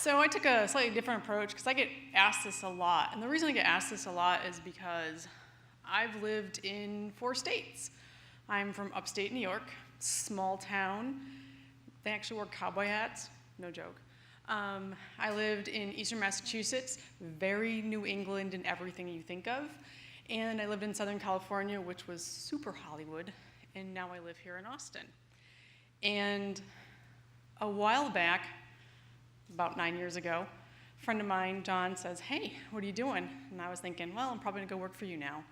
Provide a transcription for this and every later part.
So I took a slightly different approach because I get asked this a lot. And the reason I get asked this a lot is because I've lived in 4 states. I'm from upstate New York, small town. They actually wore cowboy hats, no joke. I lived in eastern Massachusetts, very New England in everything you think of. And I lived in Southern California, which was super Hollywood. And now I live here in Austin. And a while back, about 9 years ago, a friend of mine, John, says, "Hey, what are you doing?" And I was thinking, well, I'm probably gonna go work for you now.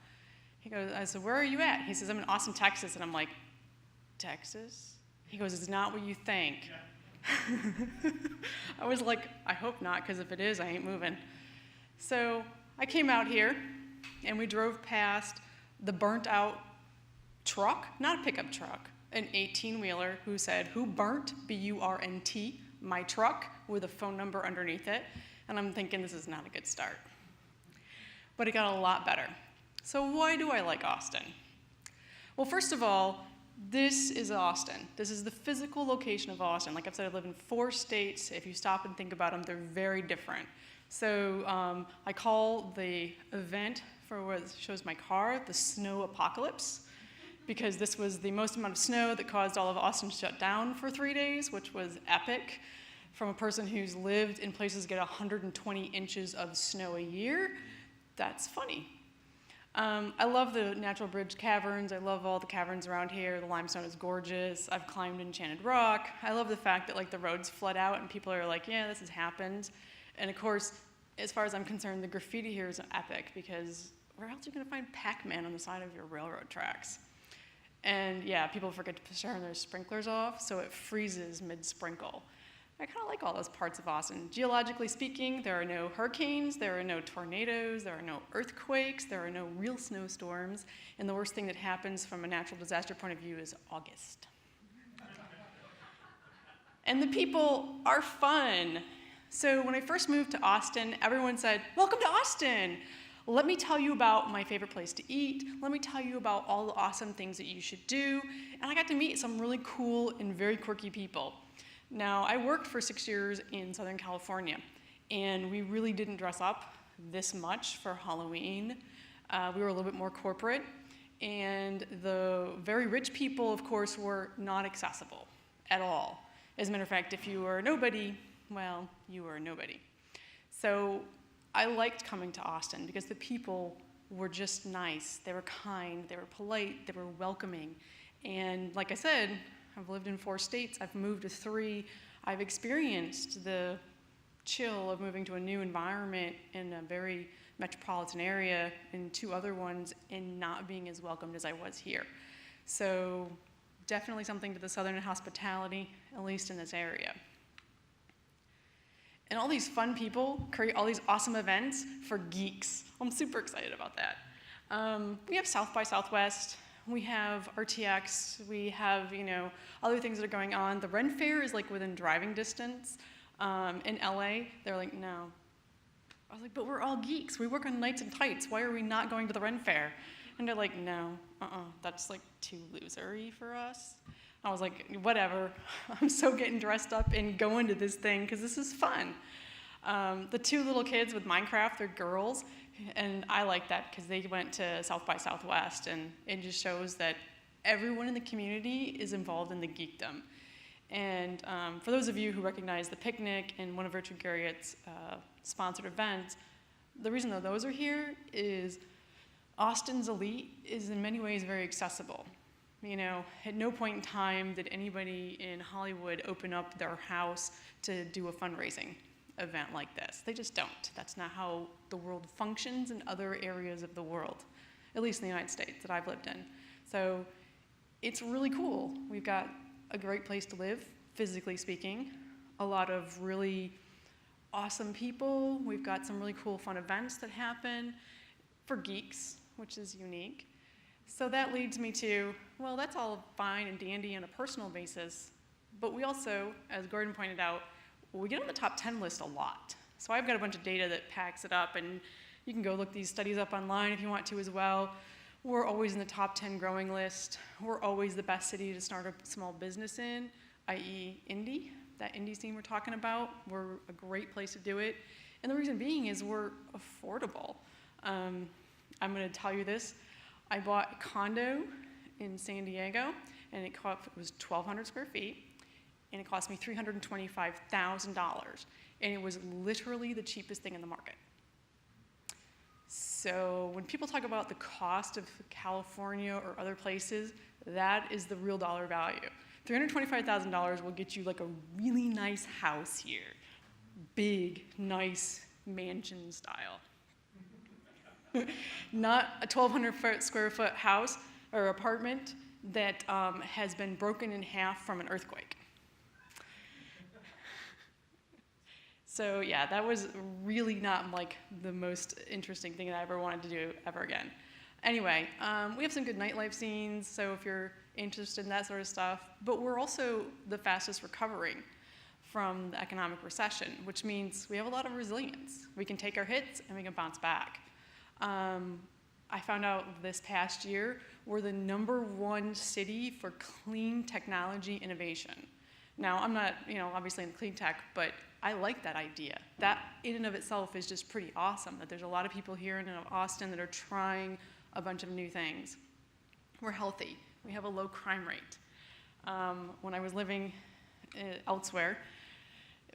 I said, "Where are you at?" He says, "I'm in Austin, Texas." And I'm like, "Texas?" He goes, "It's not what you think." Yeah. I was like, I hope not, because if it is, I ain't moving. So I came out here, and we drove past the burnt out truck, not a pickup truck, an 18-wheeler who said, "Who burnt, B-U-R-N-T, my truck," with a phone number underneath it. And I'm thinking, this is not a good start. But it got a lot better. So why do I like Austin? Well, first of all, this is Austin. This is the physical location of Austin. Like I've said, I live in 4 states. If you stop and think about them, they're very different. So I call the event for what shows my car the snow apocalypse, because this was the most amount of snow that caused all of Austin to shut down for 3 days, which was epic. From a person who's lived in places that get 120 inches of snow a year, that's funny. I love the natural bridge caverns. I love all the caverns around here. The limestone is gorgeous. I've climbed Enchanted Rock. I love the fact that like the roads flood out and people are like, yeah, this has happened. And of course, as far as I'm concerned, the graffiti here is epic, because where else are you gonna find Pac-Man on the side of your railroad tracks? And yeah, people forget to turn their sprinklers off, so it freezes mid-sprinkle. I kind of like all those parts of Austin. Geologically speaking, there are no hurricanes, there are no tornadoes, there are no earthquakes, there are no real snowstorms, and the worst thing that happens from a natural disaster point of view is August. And the people are fun. So when I first moved to Austin, everyone said, "Welcome to Austin. Let me tell you about my favorite place to eat. Let me tell you about all the awesome things that you should do." And I got to meet some really cool and very quirky people. Now, I worked for 6 years in Southern California, and we really didn't dress up this much for Halloween. We were a little bit more corporate, and the very rich people, of course, were not accessible at all. As a matter of fact, if you were nobody, well, you were nobody. So I liked coming to Austin because the people were just nice. They were kind, they were polite, they were welcoming. And like I said, I've lived in 4 states, I've moved to 3. I've experienced the chill of moving to a new environment in a very metropolitan area, and 2 other ones, and not being as welcomed as I was here. So definitely something to the Southern hospitality, at least in this area. And all these fun people create all these awesome events for geeks. I'm super excited about that. We have South by Southwest. We have RTX, we have, other things that are going on. The Ren Fair is like within driving distance. In LA, they're like, no. I was like, but we're all geeks. We work on nights and tights. Why are we not going to the Ren Fair? And they're like, no, that's like too losery for us. I was like, whatever. I'm so getting dressed up and going to this thing because this is fun. The 2 little kids with Minecraft, they're girls. And I like that because they went to South by Southwest, and it just shows that everyone in the community is involved in the geekdom. And for those of you who recognize the picnic and one of Richard Garriott's sponsored events, the reason that those are here is Austin's elite is in many ways very accessible. At no point in time did anybody in Hollywood open up their house to do a fundraising event like this. They just don't. That's not how the world functions in other areas of the world, at least in the United States that I've lived in. So it's really cool. We've got a great place to live, physically speaking, a lot of really awesome people. We've got some really cool fun events that happen for geeks, which is unique. So that leads me to, well, that's all fine and dandy on a personal basis, but we also, as Gordon pointed out, we get on the top 10 list a lot. So I've got a bunch of data that packs it up, and you can go look these studies up online if you want to as well. We're always in the top 10 growing list. We're always the best city to start a small business in, i.e. Indy. that indie scene we're talking about. We're a great place to do it. And the reason being is we're affordable. I'm going to tell you this. I bought a condo in San Diego, and it was 1,200 square feet, and it cost me $325,000. And it was literally the cheapest thing in the market. So when people talk about the cost of California or other places, that is the real dollar value. $325,000 will get you like a really nice house here. Big, nice mansion style. Not a 1,200 square foot house or apartment that has been broken in half from an earthquake. So yeah, that was really not like the most interesting thing that I ever wanted to do ever again. Anyway, we have some good nightlife scenes, so if you're interested in that sort of stuff, but we're also the fastest recovering from the economic recession, which means we have a lot of resilience. We can take our hits and we can bounce back. I found out this past year we're the #1 city for clean technology innovation. Now, I'm not, obviously in clean tech, but I like that idea. That in and of itself is just pretty awesome, that there's a lot of people here in Austin that are trying a bunch of new things. We're healthy. We have a low crime rate. When I was living elsewhere,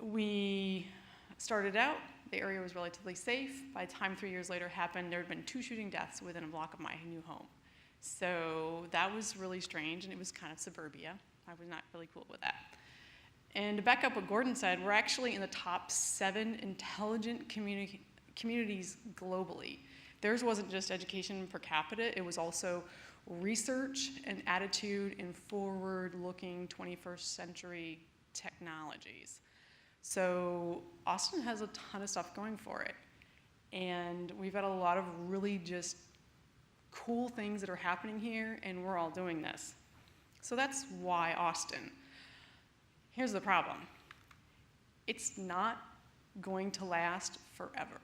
we started out, the area was relatively safe. By the time 3 years later happened, there had been 2 shooting deaths within a block of my new home. So that was really strange, and it was kind of suburbia. I was not really cool with that. And to back up what Gordon said, we're actually in the top 7 intelligent communities globally. Theirs wasn't just education per capita, it was also research and attitude in forward-looking 21st century technologies. So Austin has a ton of stuff going for it. And we've got a lot of really just cool things that are happening here, and we're all doing this. So that's why Austin. Here's the problem. It's not going to last forever.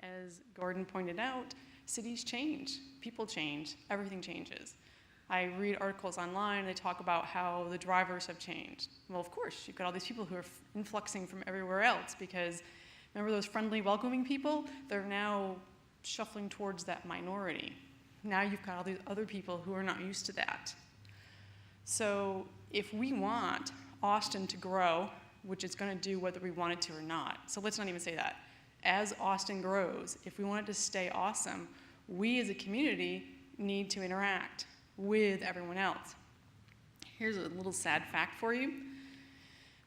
As Gordon pointed out, cities change, people change, everything changes. I read articles online, they talk about how the drivers have changed. Well, of course, you've got all these people who are influxing from everywhere else because remember those friendly, welcoming people? They're now shuffling towards that minority. Now you've got all these other people who are not used to that. So if we want Austin to grow, which it's going to do whether we want it to or not, so let's not even say that. As Austin grows, if we want it to stay awesome, we as a community need to interact with everyone else. Here's a little sad fact for you.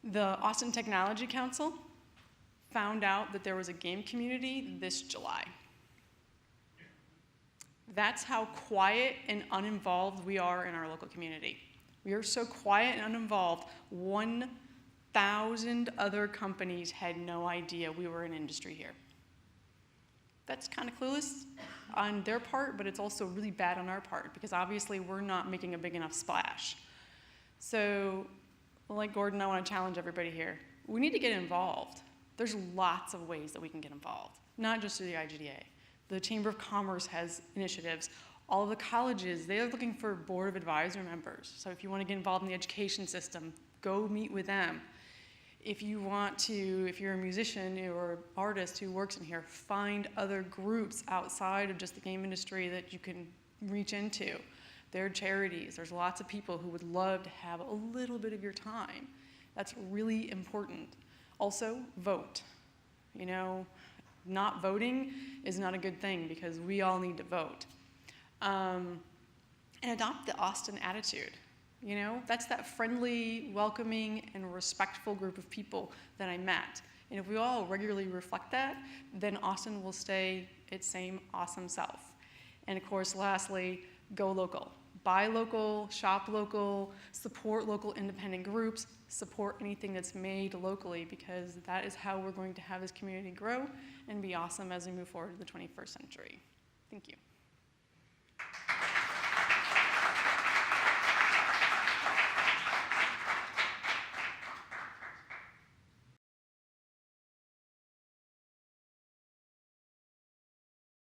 The Austin Technology Council found out that there was a game community this July. That's how quiet and uninvolved we are in our local community. We are so quiet and uninvolved, 1,000 other companies had no idea we were in industry here. That's kind of clueless on their part, but it's also really bad on our part because obviously we're not making a big enough splash. So, like Gordon, I want to challenge everybody here. We need to get involved. There's lots of ways that we can get involved, not just through the IGDA. The Chamber of Commerce has initiatives. All of the colleges, they are looking for board of advisor members. So if you want to get involved in the education system, go meet with them. If you want to, if you're a musician or an artist who works in here, find other groups outside of just the game industry that you can reach into. There are charities. There's lots of people who would love to have a little bit of your time. That's really important. Also, vote. Not voting is not a good thing because we all need to vote. And adopt the Austin attitude. That's that friendly, welcoming, and respectful group of people that I met. And if we all regularly reflect that, then Austin will stay its same awesome self. And of course, lastly, go local. Buy local, shop local, support local independent groups, support anything that's made locally because that is how we're going to have this community grow and be awesome as we move forward to the 21st century. Thank you.